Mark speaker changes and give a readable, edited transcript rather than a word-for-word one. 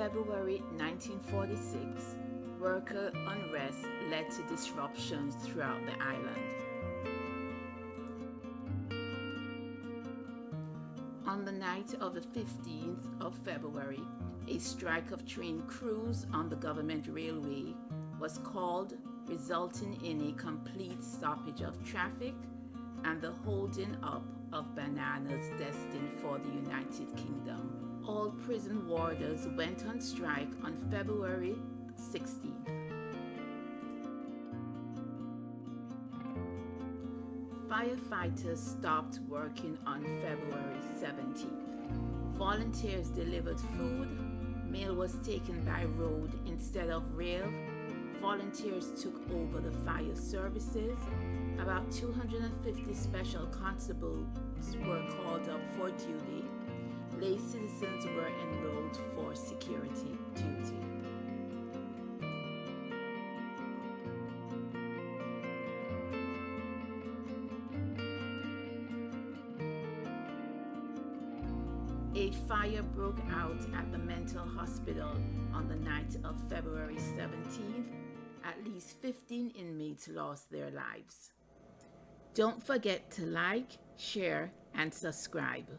Speaker 1: February 1946, worker unrest led to disruptions throughout the island. On the night of the 15th of February, a strike of train crews on the government railway was called, resulting in a complete stoppage of traffic and the holding up of bananas destined for the United Kingdom. All prison warders went on strike on February 16th. Firefighters stopped working on February 17th. Volunteers delivered food. Mail was taken by road instead of rail. Volunteers took over the fire services. About 250 special constables were called up for duty. Lay citizens were enrolled for security duty. A fire broke out at the mental hospital on the night of February 17th. At least 15 inmates lost their lives. Don't forget to like, share, and subscribe.